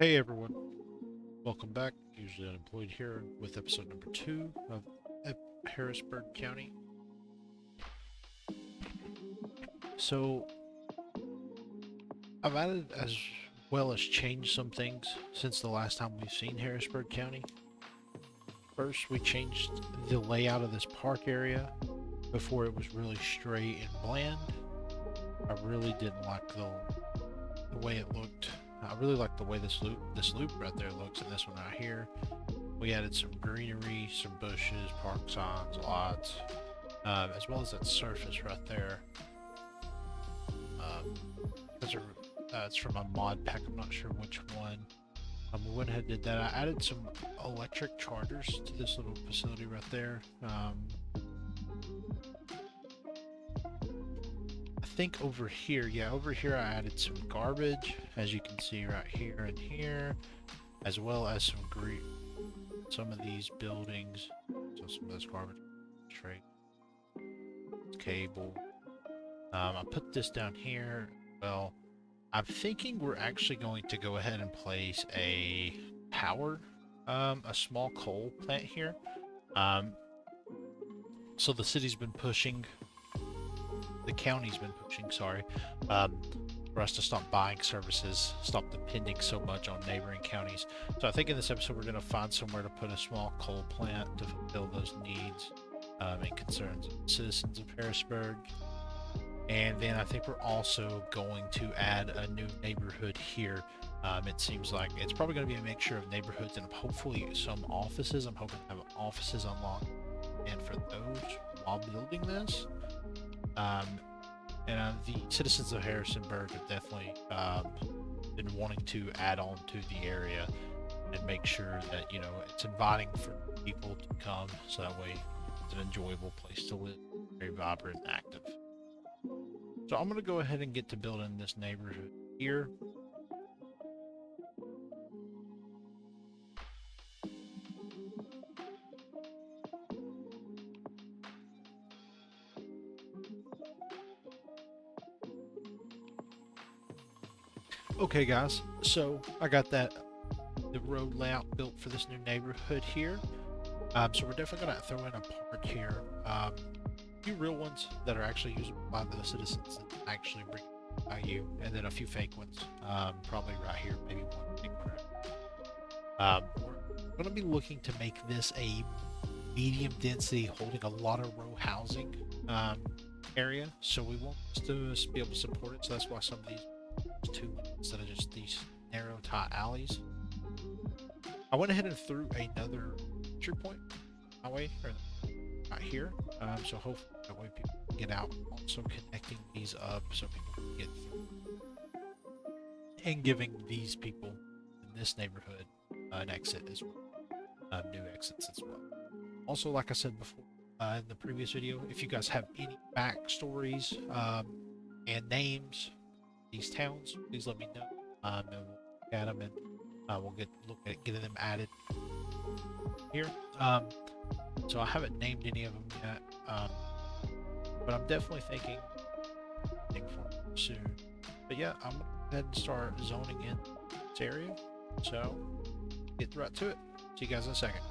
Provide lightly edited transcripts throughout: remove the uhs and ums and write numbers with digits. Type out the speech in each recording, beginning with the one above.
Hey everyone, welcome back. Usually unemployed here with episode number 2 of Harrisburg County. So I've added as well as changed some things since the last time we've seen Harrisburg County. First, we changed the layout of this park area. Before it was really straight and bland. I really didn't like the way it looked. I really like the way this loop right there looks, and this one right here. We added some greenery, some bushes, park signs, lots, as well as that surface right there. Those are, it's from a mod pack. I'm not sure which one. We went ahead and did that. I added some electric chargers to this little facility right there. I think over here, yeah, over here I added some garbage, as you can see right here and here, as well as some green. Some of these buildings, so some of this garbage, straight cable. I put this down here. Well, I'm thinking we're actually going to go ahead and place a power, a small coal plant here. Um, so the city's been pushing, the county's been pushing, sorry, for us to stop buying services, stop depending so much on neighboring counties. So I think in this episode we're going to find somewhere to put a small coal plant to fulfill those needs and concerns of citizens of Harrisburg. And then I think we're also going to add a new neighborhood here. It seems like it's probably going to be a mixture of neighborhoods and hopefully some offices. I'm hoping to have offices unlocked and for those while building this. And the citizens of Harrisonburg have definitely been wanting to add on to the area and make sure that, you know, it's inviting for people to come so that way it's an enjoyable place to live, very vibrant and active. So I'm going to go ahead and get to building this neighborhood here. Okay guys, so I got the road layout built for this new neighborhood here. So we're definitely going to throw in a park here. A few real ones that are actually usable by the citizens that actually bring value, and then a few fake ones. Probably right here, maybe one fake one. We're going to be looking to make this a medium density, holding a lot of row housing area. So we want to be able to support it. So that's why some of these two instead of just these narrow tight alleys. I went ahead and threw another entry point my way, or right here. So hopefully that way people can get out. Also connecting these up so people can get through, and giving these people in this neighborhood an exit as well, new exits as well. Also, like I said before in the previous video, if you guys have any backstories and names these towns, please let me know. And we'll look at them and we'll look at getting them added here. So I haven't named any of them yet, but I'm definitely thinking for soon. But yeah, I'm gonna go ahead and start zoning in this area. So get right to it. See you guys in a second.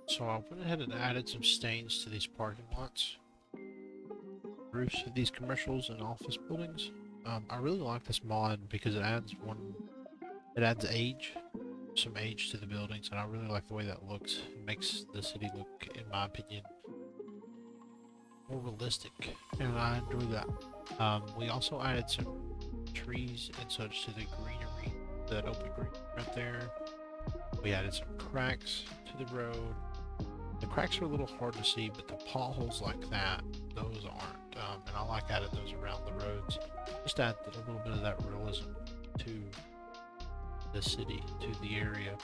So I went ahead and added some stains to these parking lots, roofs of these commercials and office buildings. I really like this mod because it adds age, some age to the buildings, and I really like the way that looks. It makes the city look, in my opinion, more realistic, and I enjoy that. We also added some trees and such to the greenery, that open green right there. We added some cracks to the road. The cracks are a little hard to see, but the potholes like that, those aren't. And I like adding those around the roads. Just add a little bit of that realism to the city, to the area.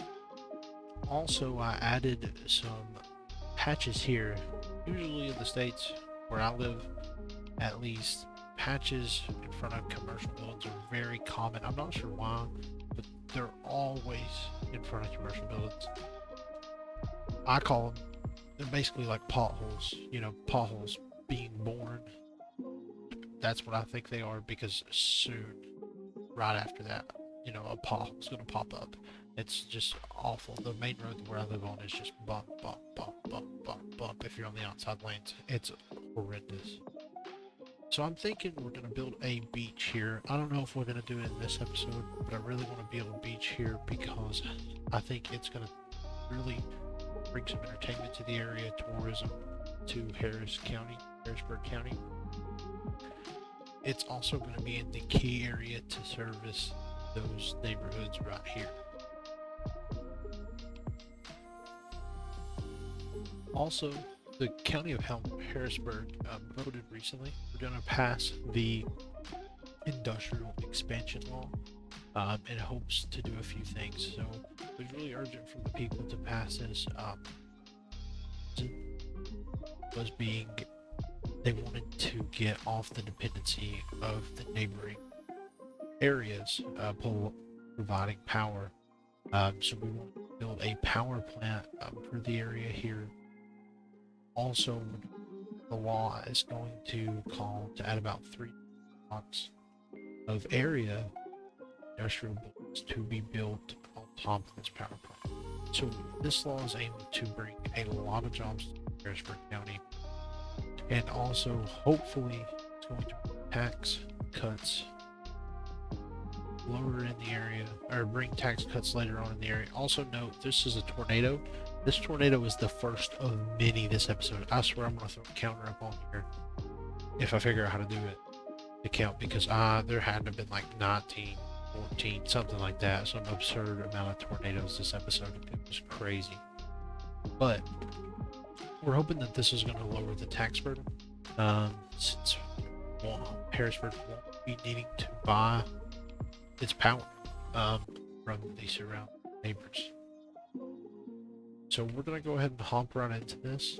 Also, I added some patches here. Usually in the States where I live, at least, patches in front of commercial buildings are very common. I'm not sure why, but they're always in front of commercial buildings. I call them, they're basically like potholes, potholes being born. That's what I think they are, because soon, right after that, a pothole's going to pop up. It's just awful. The main road where I live on is just bump, bump, bump, bump, bump, bump. If you're on the outside lanes, it's horrendous. So I'm thinking we're going to build a beach here. I don't know if we're going to do it in this episode, but I really want to build a beach here because I think it's going to really bring some entertainment to the area, tourism to Harrisburg County. It's also going to be in the key area to service those neighborhoods right here. Also, the county of Harrisburg voted recently. We're going to pass the industrial expansion law, and hopes to do a few things. So it was really urgent for the people to pass this. Was being They wanted to get off the dependency of the neighboring areas, providing power. So we want to build a power plant for the area here. Also, the law is going to call to add about 3 blocks of area industrial buildings to be built on top of this power plant. So this law is aimed to bring a lot of jobs to Harrisburg County, and also hopefully it's going to bring tax cuts lower in the area, or bring tax cuts later on in the area. Also note, this is a tornado. This tornado is the first of many this episode. I swear I'm going to throw a counter up on here if I figure out how to do it to count, because there had to have been like 19, 14, something like that. Some absurd amount of tornadoes this episode. It was crazy. But we're hoping that this is going to lower the tax burden, since Harrisburg won't be needing to buy its power from the surrounding neighbors. So we're going to go ahead and hop right into this,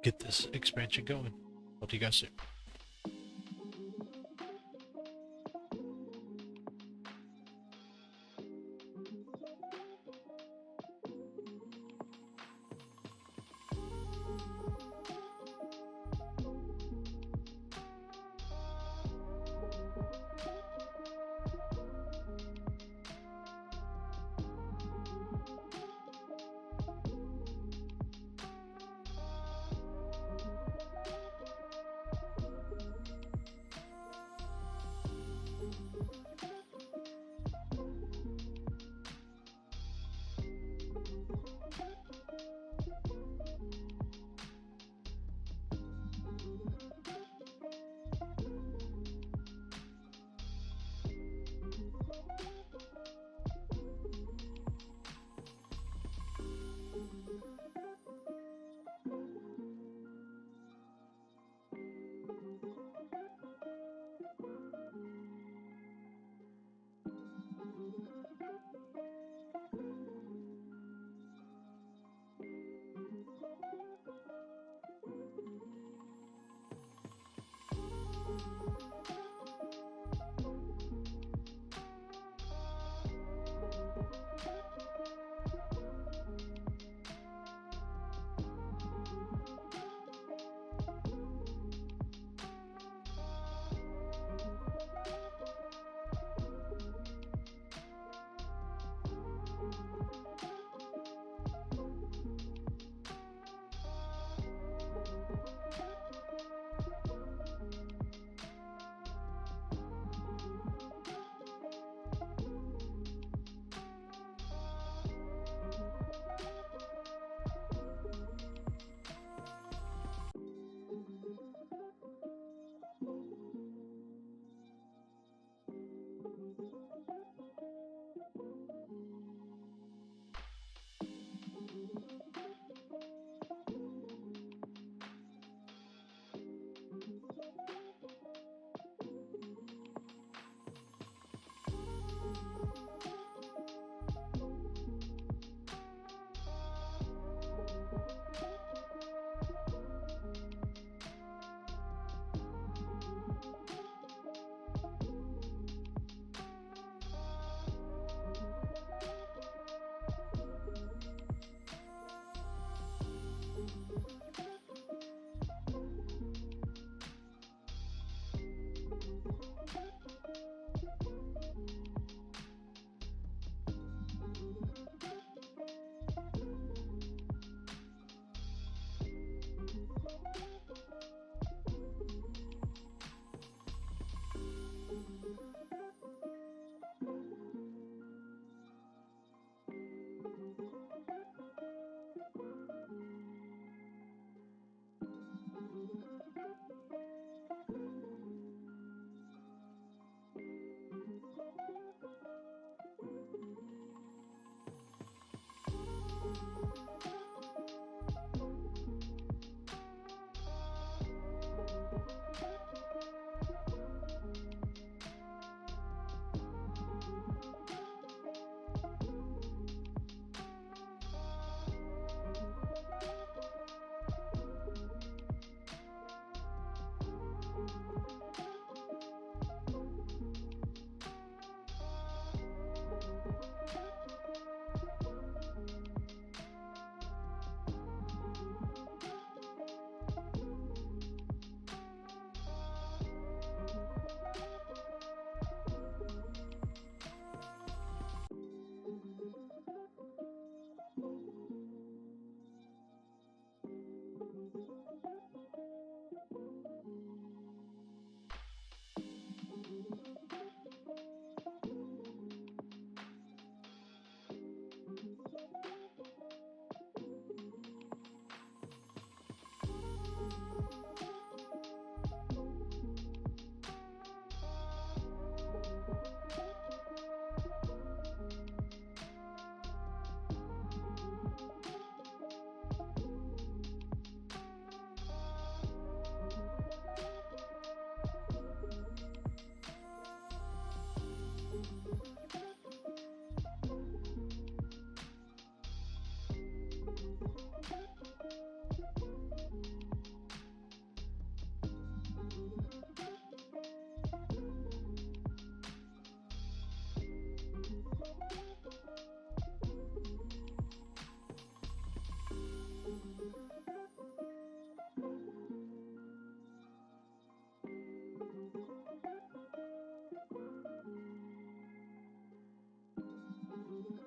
get this expansion going. Talk to you guys soon.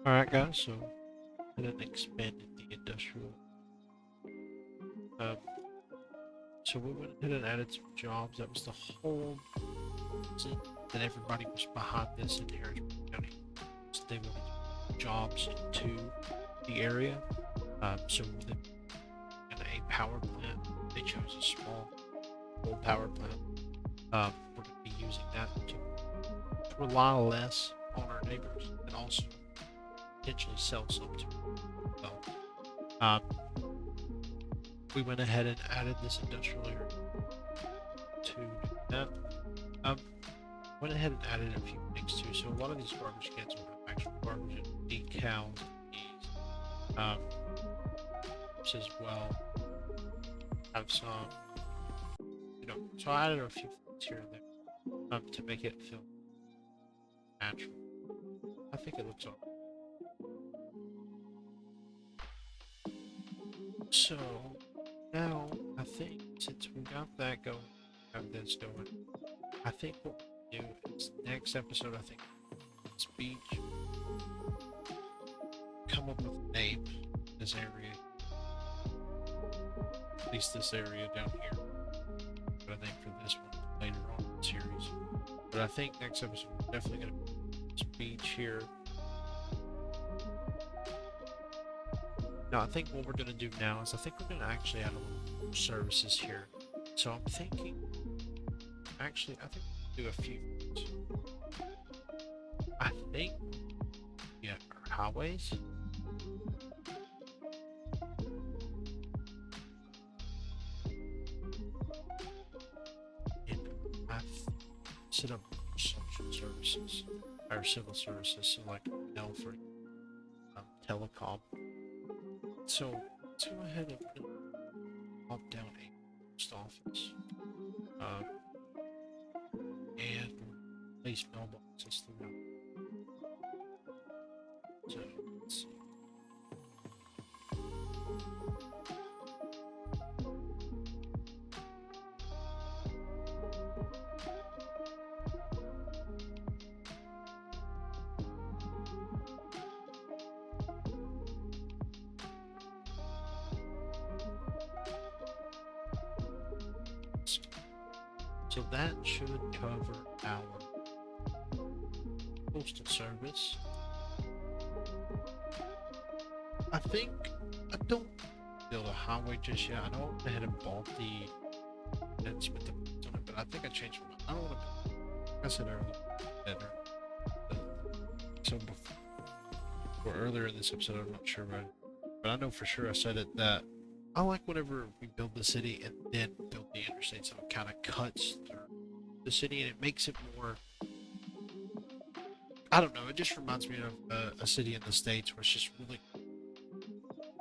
Alright guys, so and then expanded the industrial. Um, so we went ahead and added some jobs. That was the whole reason that everybody was behind this in Harrisburg County. So they wanted jobs to the area. So in a power plant, they chose a small coal power plant. We're going to be using that to rely less on our neighbors and also potentially sell some to them. Well, we went ahead and added this industrial area to do that. Went ahead and added a few things too. So a lot of these garbage cans will have actual garbage and decals and these as well. Have some, so I added a few things here and there to make it feel natural. I think it looks alright. So now I think since we got that going, have this going, I think what we'll do is next episode, I think this beach, come up with a name for this area, at least this area down here. But I think for this one later on in the series. But I think next episode we're definitely gonna put this beach here. Now I think what we're gonna do now is I think we're gonna actually add a little more services here. So I'm thinking, actually I think we'll do a few things. I think, yeah, our highways. And I set up social services, or civil services, so like for telecom. So let's go ahead and pop down a post office and place mailboxes throughout. So let's see. So that should cover our postal service. I think I don't build a highway just yet. I know I went ahead and bought the fence with the fence on it, but I think I changed my mind. I don't want to. Like I said earlier, so before earlier in this episode, I'm not sure, right, but I know for sure I said it that I like whenever we build the city and then build the interstate, so it kind of cuts through the city and it makes it more, I don't know, it just reminds me of a city in the States where it's just really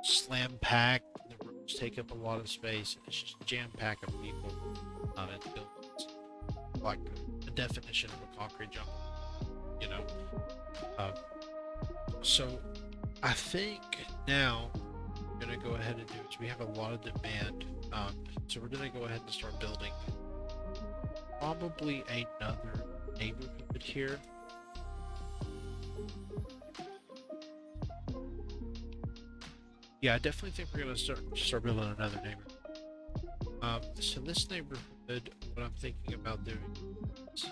slam packed, the roads take up a lot of space, and it's just jam packed of people and buildings. Like the definition of a concrete jungle, you know. So I think now we're gonna go ahead and do is we have a lot of demand, so we're gonna go ahead and start building probably another neighborhood here. Yeah, I definitely think we're gonna start building another neighborhood. So this neighborhood, what I'm thinking about doing is,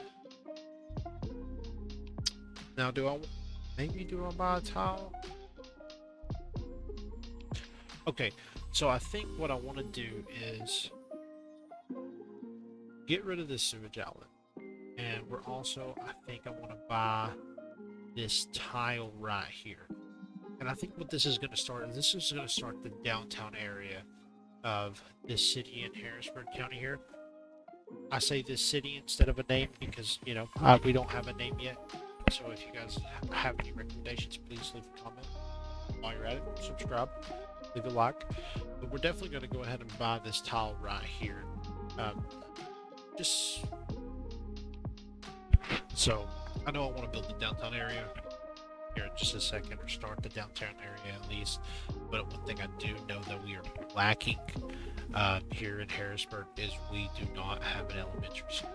now do I buy a tile? Okay, so I think what I want to do is get rid of this sewage outlet, and we're also, I think I want to buy this tile right here. And I think what this is going to start the downtown area of this city in Harrisburg County here. I say this city instead of a name because, you know, we don't have a name yet. So if you guys have any recommendations, please leave a comment. While you're at it, subscribe, leave a like. But we're definitely going to go ahead and buy this tile right here. So I know I want to build the downtown area here in just a second, or start the downtown area at least. But one thing I do know that we are lacking here in Harrisburg is we do not have an elementary school.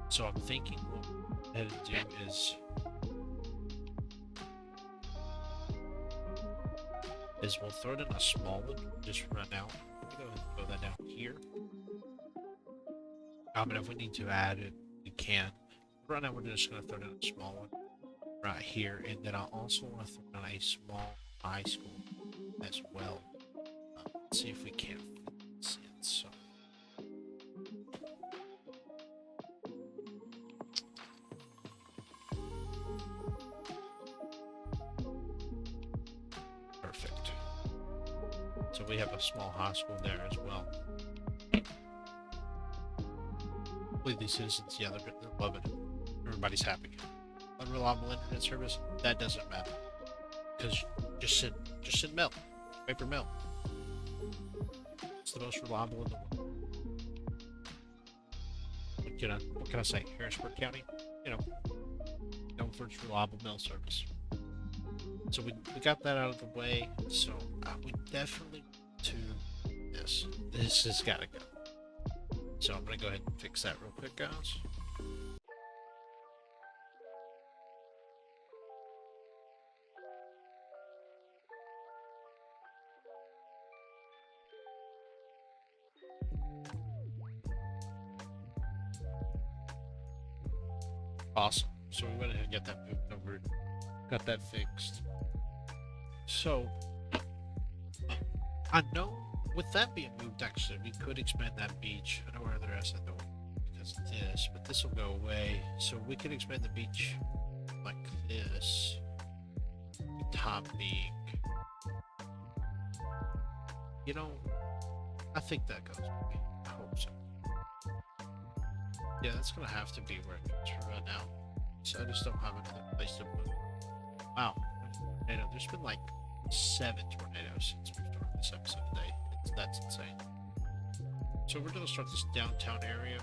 So I'm thinking what we'll go ahead and do is is we'll throw it in a small one just right now. Go ahead and throw that down here. And if we need to add it, we can. Right now, we're just going to throw down a small one right here, and then I also want to throw down a small high school as well. Let's see if we can fit this in. So. Perfect. So we have a small high school there as well. Hopefully these citizens, yeah, they're loving it. Everybody's happy. Unreliable internet service, that doesn't matter. Because just send mail. Paper mail. It's the most reliable in the world. What can I say? Harrisburg County, known for its reliable mail service. So we got that out of the way. So we definitely to this. This has got to go. So I'm gonna go ahead and fix that real quick, guys. Awesome. So we went ahead and got that moved over, got that fixed. So I know with that being moved, actually, we could expand that beach. I know where the rest of the because of this, but this will go away. So we could expand the beach like this. The top being, I think that goes away. I hope so. Yeah, that's gonna have to be where it goes for right now. So I just don't have another place to put it. Wow, tornado. There's been like 7 tornadoes since we started this episode today. That's insane. So we're gonna start this downtown area.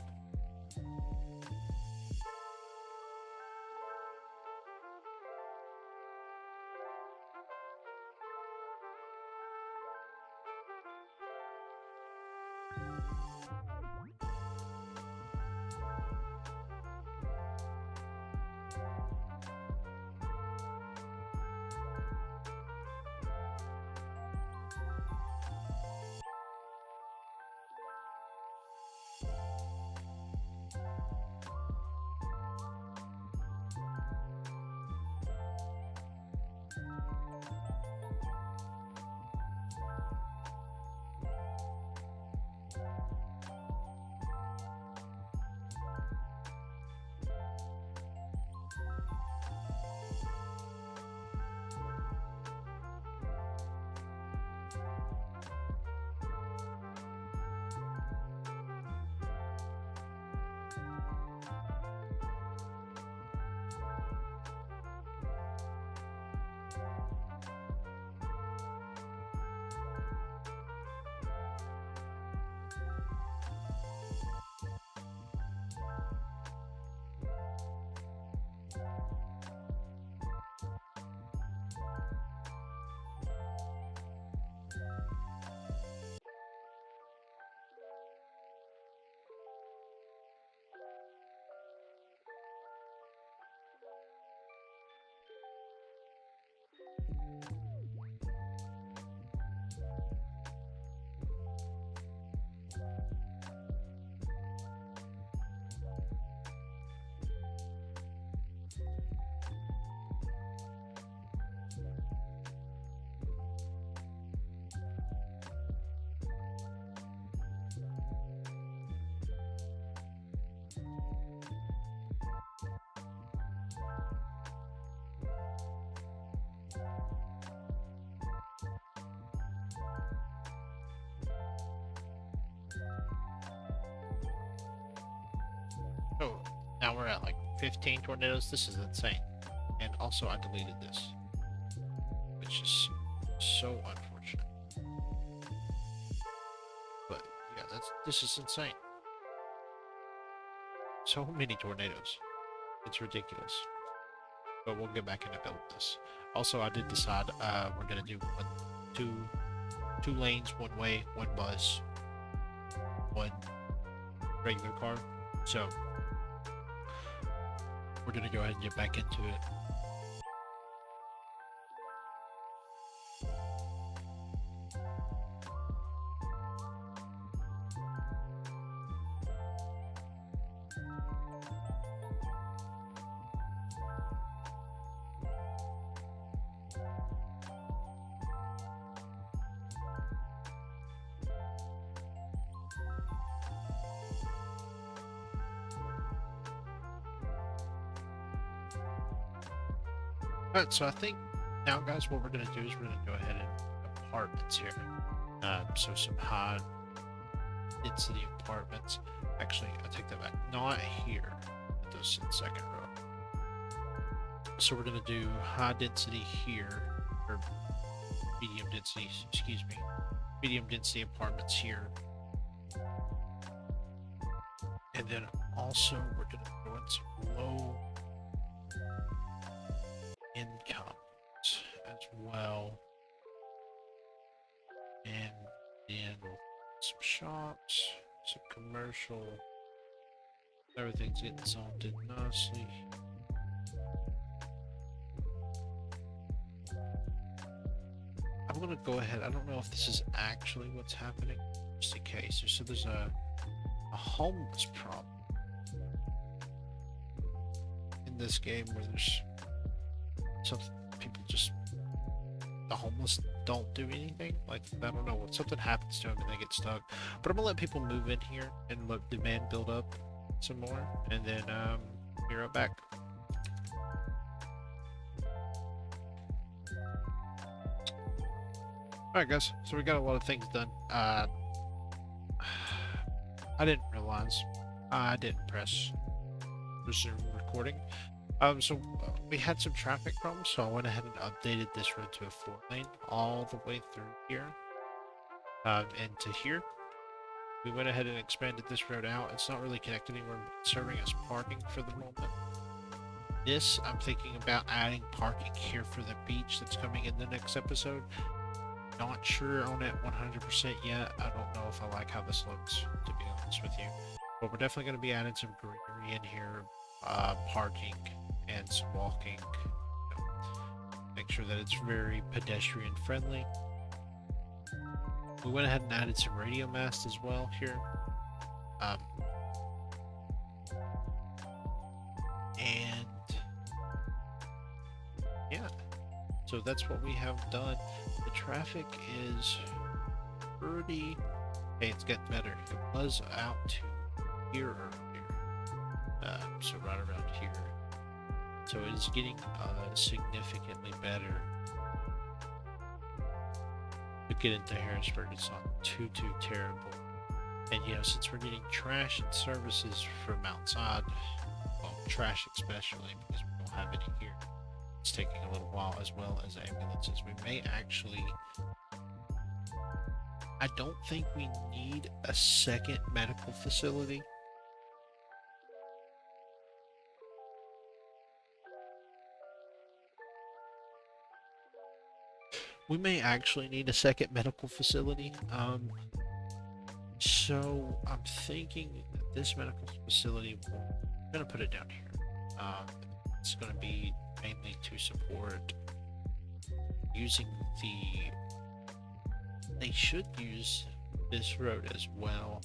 Oh, now we're at like 15 tornadoes. This is insane. And also I deleted this, which is so unfortunate. But yeah, this is insane. So many tornadoes. It's ridiculous. But we'll get back into build this. Also, I did decide we're gonna do two lanes, one way, one bus, one regular car. So we're gonna go ahead and get back into it. All right, so I think now, guys, what we're gonna do is we're gonna go ahead and apartments here. So some high density apartments. Actually, I take that back. Not here. Those in second row. So we're gonna do high density here, or medium density. Excuse me, medium density apartments here, and then also we're gonna go in some low incomes as well, and then some shops, some commercial. Everything's getting zoned in nicely. I'm gonna go ahead. I don't know if this is actually what's happening, just in case. So there's a homeless problem in this game where there's some people just the homeless don't do anything. Like, I don't know, what something happens to them and they get stuck. But I'm gonna let people move in here and let demand build up some more, and then be right back. Alright, guys, so we got a lot of things done. I didn't realize I didn't press resume recording. So we had some traffic problems, so I went ahead and updated this road to a 4-lane all the way through here, and to here. We went ahead and expanded this road out. It's not really connected anywhere, but serving as parking for the moment. This, I'm thinking about adding parking here for the beach that's coming in the next episode. Not sure on it 100% yet. I don't know if I like how this looks, to be honest with you. But we're definitely going to be adding some greenery in here, parking, and some walking. Make sure that it's very pedestrian friendly. We went ahead and added some radio masts as well here. And yeah, so that's what we have done. The traffic is pretty, hey, it's getting better. It was out to here earlier, so right around here. So it is getting significantly better. To get into Harrisburg, it's not too terrible. And you know, since we're getting trash and services from outside, well, trash especially because we don't have it here, it's taking a little while, as well as ambulances. We may actually, I don't think we need a second medical facility. We may actually need a second medical facility. So I'm thinking that this medical facility, I'm gonna put it down here. It's gonna be mainly to support using they should use this road as well,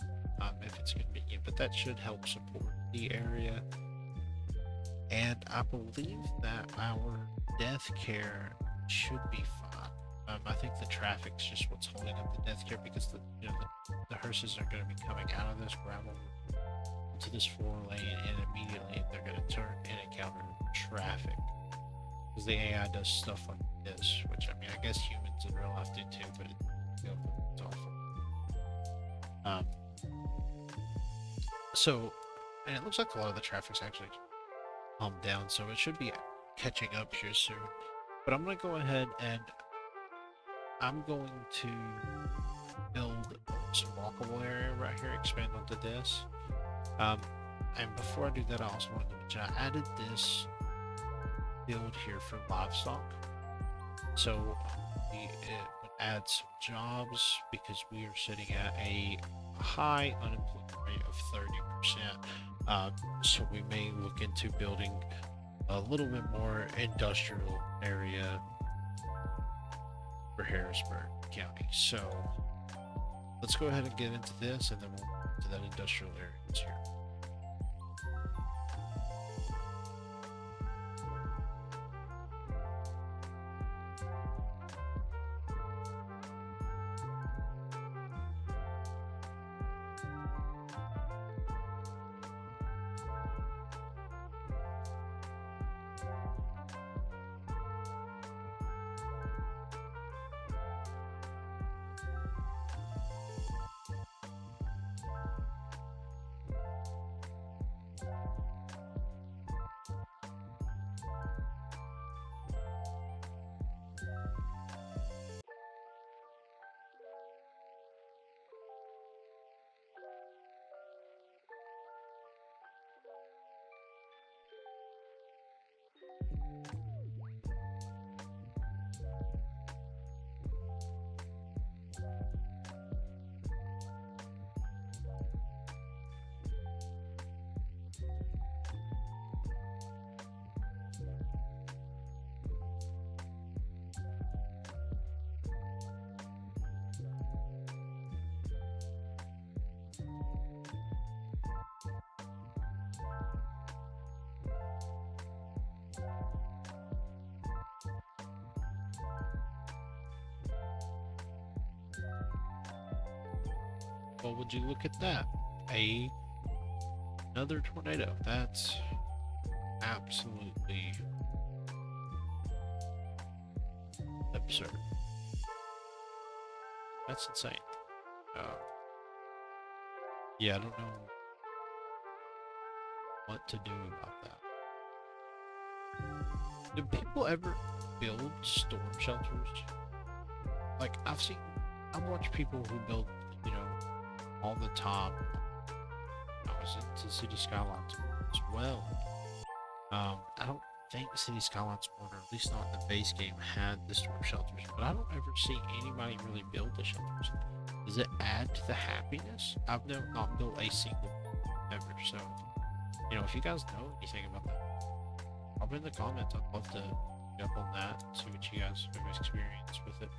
if it's convenient, but that should help support the area. And I believe that our death care should be fine. I think the traffic's just what's holding up the death care, because the hearses are going to be coming out of this gravel into this 4-lane, and immediately they're going to turn and encounter traffic, because the AI does stuff like this, which, I mean, I guess humans in real life do too, but it's awful. So, and it looks like a lot of the traffic's actually calmed down, so it should be catching up here soon. But I'm going to go ahead and I'm going to build some walkable area right here, expand onto this. And before I do that, I also wanted to mention I added this build here for livestock. So it would add some jobs, because we are sitting at a high unemployment rate of 30%. So we may look into building a little bit more industrial area for Harrisburg County. So let's go ahead and get into this, and then we'll move to that industrial area here. Well, would you look at that? Another tornado. That's absolutely absurd. That's insane. Uh, yeah, I don't know what to do about that. Do people ever build storm shelters? Like, I've watched people who build, you know, all the time. I was into City Skylines as well. I don't think City Skylines 1, or at least not in the base game, had the storm shelters, but I don't ever see anybody really build the shelters. Does it add to the happiness? I've never not built a single one ever, so, you know, if you guys know anything about that, drop it in the comments. I'd love to get up on that and see what you guys have experienced with it.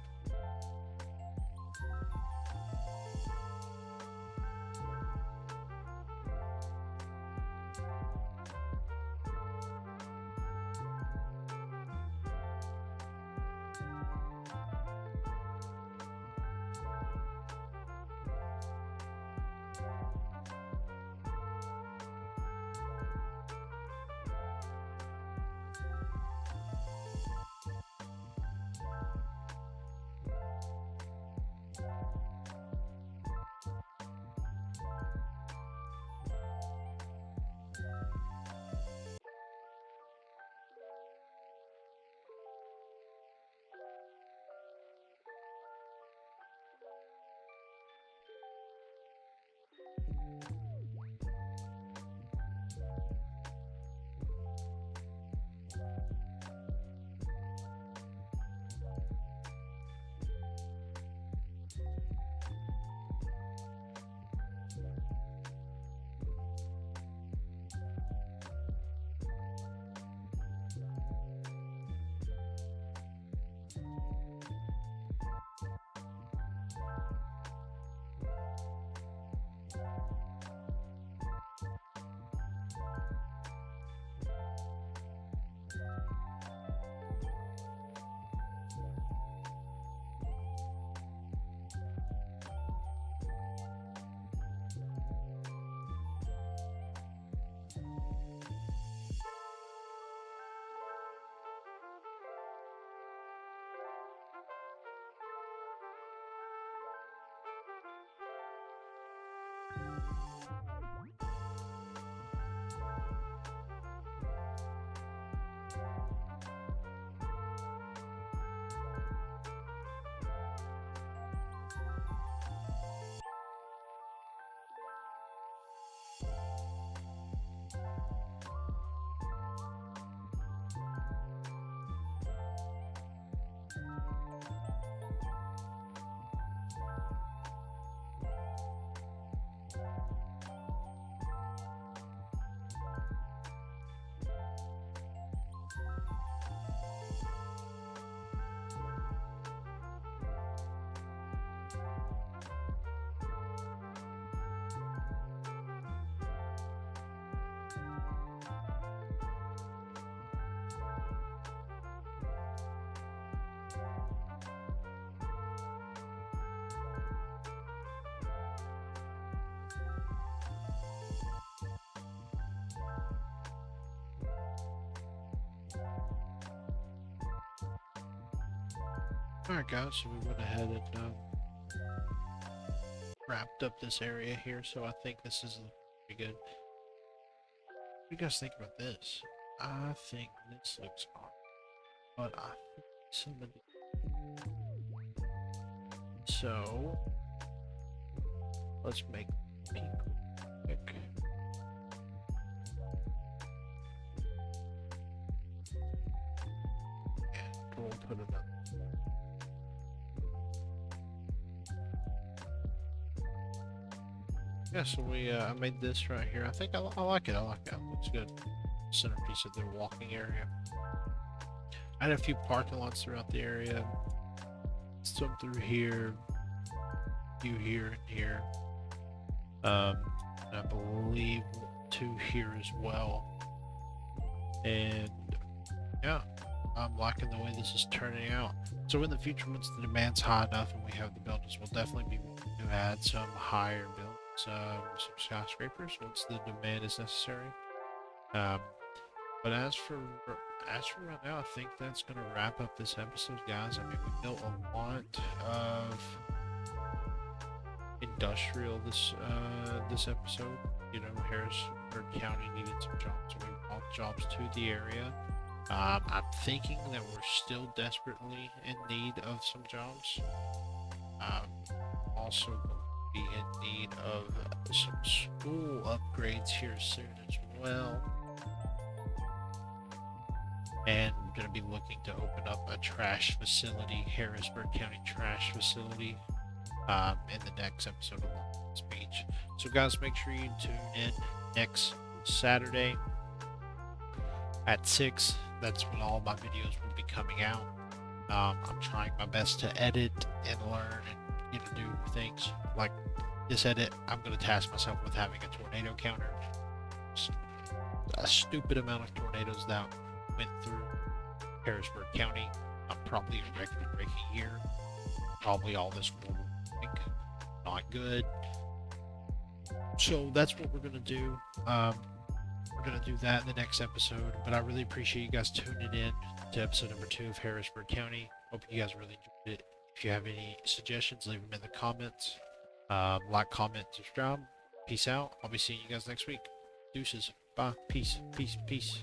Alright guys, so we went ahead and wrapped up this area here, so I think this is pretty good. do you guys think about this? I think this looks odd, but I think somebody. So let's make pink quick. And we'll put another. Yeah, so I made this right here. I think I like it. I like that. It looks good. Centerpiece of their walking area. I had a few parking lots throughout the area. Some through here, few here and here. I believe 2 here as well. And yeah, I'm liking the way this is turning out. So in the future, once the demand's high enough and we have the buildings, we'll definitely be willing to add some higher buildings, some skyscrapers once the demand is necessary. But as for right now, I think that's gonna wrap up this episode, guys. I mean, we built a lot of industrial this episode. You know, Harrisburg County needed some jobs, so we brought jobs to the area. I'm thinking that we're still desperately in need of some jobs. Also going to be in need of some school upgrades here soon as well. And we're going to be looking to open up a trash facility, Harrisburg County trash facility, in the next episode of Long Speech. So guys, make sure you tune in next Saturday at 6. That's when all my videos will be coming out. I'm trying my best to edit and learn and do things like this edit. I'm going to task myself with having a tornado counter. A stupid amount of tornadoes that went through Harrisburg County. Probably a record-breaking year. Probably all this global warming. Not good. So that's what we're going to do. We're going to do that in the next episode. But I really appreciate you guys tuning in to episode number 2 of Harrisburg County. Hope you guys really enjoyed it. If you have any suggestions, leave them in the comments. Like, comment, subscribe. Peace out. I'll be seeing you guys next week. Deuces. Bye. Peace. Peace. Peace.